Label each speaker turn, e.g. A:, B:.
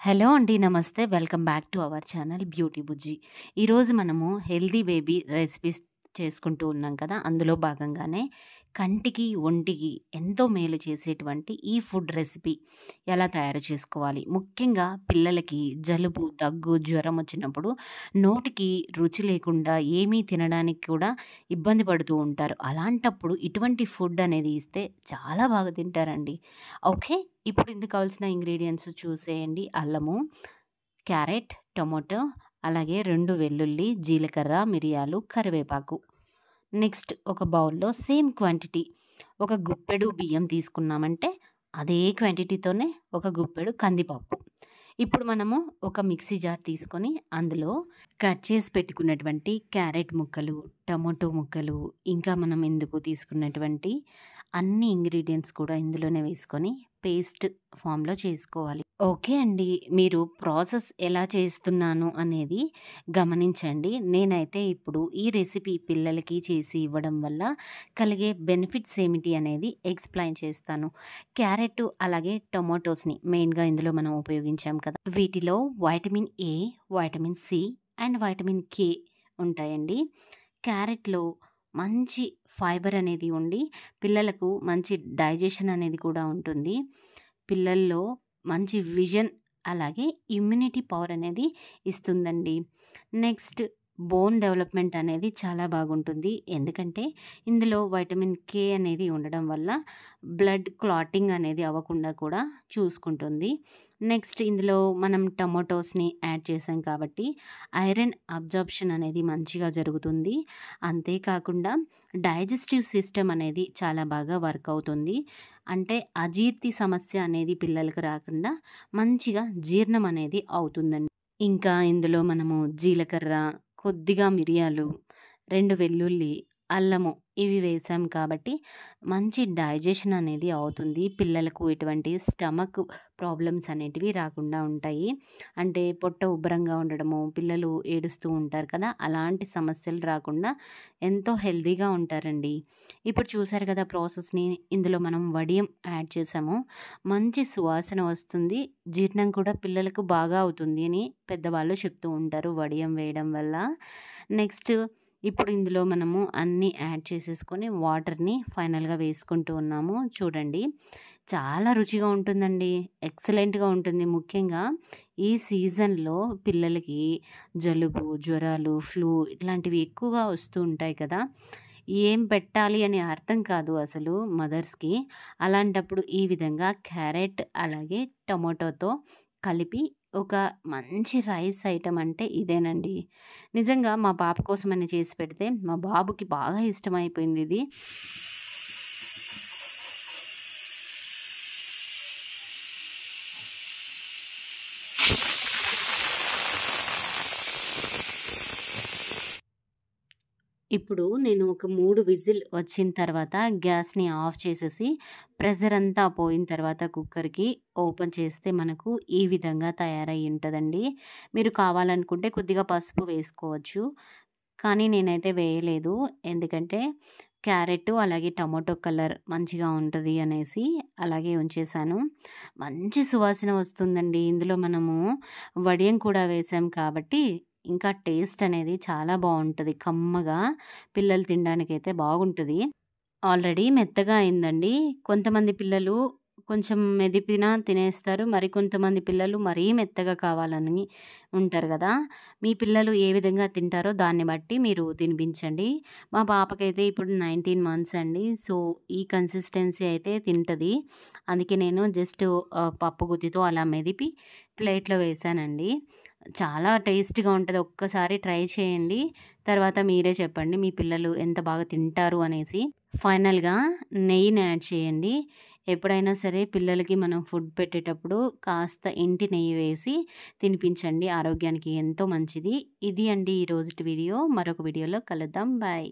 A: Hello అండి. నమస్తే. Welcome back to our channel beauty Bujji. ఈరోజు మనము హెల్తీ బేబీ రెసిపీస్ చేసుకుంటూ ఉన్నాం కదా! అందులో భాగంగానే కంటికి, ఒంటికి ఎంతో మేలు చేసేటువంటి ఈ ఫుడ్ రెసిపీ ఎలా తయారు చేసుకోవాలి? ముఖ్యంగా పిల్లలకి జలుబు, దగ్గు, జ్వరం వచ్చినప్పుడు నోటికి రుచి లేకుండా ఏమీ తినడానికి కూడా ఇబ్బంది పడుతూ ఉంటారు. అలాంటప్పుడు ఇటువంటి ఫుడ్ అనేది ఇస్తే చాలా బాగా తింటారండి. ఓకే. ఇప్పుడు ఇందుకు కావాల్సిన ఇంగ్రీడియెంట్స్ చూసేయండి. అల్లము, క్యారెట్, టొమాటో, అలాగే 2 వెల్లుల్లి, జీలకర్ర, మిరియాలు, కరివేపాకు. నెక్స్ట్ ఒక బౌల్‌లో సేమ్ క్వాంటిటీ ఒక గుప్పెడు బియ్యం తీసుకున్నామంటే అదే క్వాంటిటీతోనే ఒక గుప్పెడు కందిపప్పు. ఇప్పుడు మనము ఒక మిక్సీ జార్ తీసుకొని అందులో కట్ చేసి పెట్టుకున్నటువంటి క్యారెట్ ముక్కలు, టొమాటో ముక్కలు, ఇంకా మనం ఇందుకు తీసుకున్నటువంటి అన్ని ఇంగ్రీడియెంట్స్ కూడా ఇందులోనే వేసుకొని పేస్ట్ ఫామ్‌లో చేసుకోవాలి. ఓకే అండి. మీరు ప్రాసెస్ ఎలా చేస్తున్నాను అనేది గమనించండి. నేనైతే ఇప్పుడు ఈ రెసిపీ పిల్లలకి చేసి ఇవ్వడం వల్ల కలిగే బెనిఫిట్స్ ఏమిటి అనేది ఎక్స్‌ప్లెయిన్ చేస్తాను. క్యారెట్ అలాగే టొమాటోస్‌ని మెయిన్‌గా ఇందులో మనం ఉపయోగించాం కదా! వీటిలో vitamin A, vitamin C and vitamin K ఉంటాయండి. క్యారెట్‌లో మంచి ఫైబర్ అనేది ఉండి పిల్లలకు మంచి డైజెషన్ అనేది కూడా ఉంటుంది. పిల్లల్లో మంచి విజన్ అలాగే ఇమ్యూనిటీ పవర్ అనేది ఇస్తుందండి. నెక్స్ట్ బోన్ డెవలప్‌మెంట్ అనేది చాలా బాగుంటుంది. ఎందుకంటే ఇందులో వైటమిన్ కే అనేది ఉండడం వల్ల బ్లడ్ క్లాటింగ్ అనేది అవ్వకుండా కూడా చూసుకుంటుంది. నెక్స్ట్ ఇందులో మనం టొమాటోస్‌ని యాడ్ చేసాం కాబట్టి ఐరన్ అబ్జార్ప్షన్ అనేది మంచిగా జరుగుతుంది. అంతేకాకుండా డైజెస్టివ్ సిస్టమ్ అనేది చాలా బాగా వర్క్ అవుతుంది. అంటే అజీర్తి సమస్య అనేది పిల్లలకు రాకుండా మంచిగా జీర్ణం అనేది అవుతుందండి. ఇంకా ఇందులో మనము జీలకర్ర, కొద్దిగా మిరియాలు, 2 వెల్లుల్లి, అల్లము ఇవి వేసాం కాబట్టి మంచి డైజెషన్ అనేది అవుతుంది. పిల్లలకు ఎటువంటి స్టమక్ ప్రాబ్లమ్స్ అనేటివి రాకుండా ఉంటాయి. అంటే పొట్ట ఉబ్బరంగా ఉండడము, పిల్లలు ఏడుస్తూ ఉంటారు కదా! అలాంటి సమస్యలు రాకుండా ఎంతో హెల్తీగా ఉంటారండి. ఇప్పుడు చూసారు కదా ప్రాసెస్‌ని. ఇందులో మనం వడియం యాడ్ చేసాము. మంచి సువాసన వస్తుంది. జీర్ణం కూడా పిల్లలకు బాగా అవుతుంది అని పెద్దవాళ్ళు చెప్తూ ఉంటారు వడియం వేయడం వల్ల. నెక్స్ట్ ఇప్పుడు ఇందులో మనము అన్నీ యాడ్ చేసేసుకొని వాటర్‌ని ఫైనల్‌గా వేసుకుంటూ ఉన్నాము. చూడండి చాలా రుచిగా ఉంటుందండి. ఎక్సలెంట్‌గా ఉంటుంది. ముఖ్యంగా ఈ సీజన్‌లో పిల్లలకి జలుబు, జ్వరాలు, ఫ్లూ ఇట్లాంటివి ఎక్కువగా వస్తూ ఉంటాయి కదా! ఏం పెట్టాలి అని అర్థం కాదు అసలు మదర్స్‌కి. అలాంటప్పుడు ఈ విధంగా క్యారెట్ అలాగే టొమాటోతో కలిపి ఒక మంచి రైస్ ఐటెమ్ అంటే ఇదేనండి. నిజంగా మా పాప కోసమని చేసి పెడితే మా బాబుకి బాగా ఇష్టమైపోయింది ఇది. ఇప్పుడు నేను ఒక 3 విజిల్ వచ్చిన తర్వాత గ్యాస్‌ని ఆఫ్ చేసేసి ప్రెషర్ అంతా పోయిన తర్వాత కుక్కర్‌కి ఓపెన్ చేస్తే మనకు ఈ విధంగా తయారయ్యి ఉంటదండి. మీరు కావాలనుకుంటే కొద్దిగా పసుపు వేసుకోవచ్చు. కానీ నేనైతే వేయలేదు. ఎందుకంటే క్యారెట్ అలాగే టొమాటో కలర్ మంచిగా ఉంటది అనేసి అలాగే ఉంచేసాను. మంచి సువాసన వస్తుందండి. ఇందులో మనము వడియం కూడా వేసాం కాబట్టి ఇంకా టేస్ట్ అనేది చాలా బావుంటది. కమ్మగా పిల్లలు తినడానికైతే బాగుంటది. ఆల్రెడీ మెత్తగా అయిందండి. కొంతమంది పిల్లలు కొంచెం మెదిపినా తినేస్తారు. మరికొంతమంది పిల్లలు మరీ మెత్తగా కావాలని ఉంటారు గదా! మీ పిల్లలు ఏ విధంగా తింటారో దాన్ని బట్టి మీరు తినిపించండి. మా పాపకైతే ఇప్పుడు 19 మంత్స్ అండి. సో, ఈ కన్సిస్టెన్సీ అయితే తింటది. అందుకే నేను జస్ట్ పప్పు గుత్తితో అలా మెదిపి ప్లేట్‌లో వేశానండి. చాలా టేస్ట్‌గా ఉంటది. ఒక్కసారి ట్రై చేయండి. తర్వాత మీరే చెప్పండి మీ పిల్లలు ఎంత బాగా తింటారు అనేసి. ఫైనల్‌గా నెయ్యిని యాడ్ చేయండి. ఎప్పుడైనా సరే పిల్లలకి మనం ఫుడ్ పెట్టేటప్పుడు కాస్త ఇంటి నెయ్యి వేసి తినిపించండి. ఆరోగ్యానికి ఎంతో మంచిది. ఇది అండి ఈరోజుటి వీడియో. మరొక వీడియోలో కలుద్దాం. బాయ్.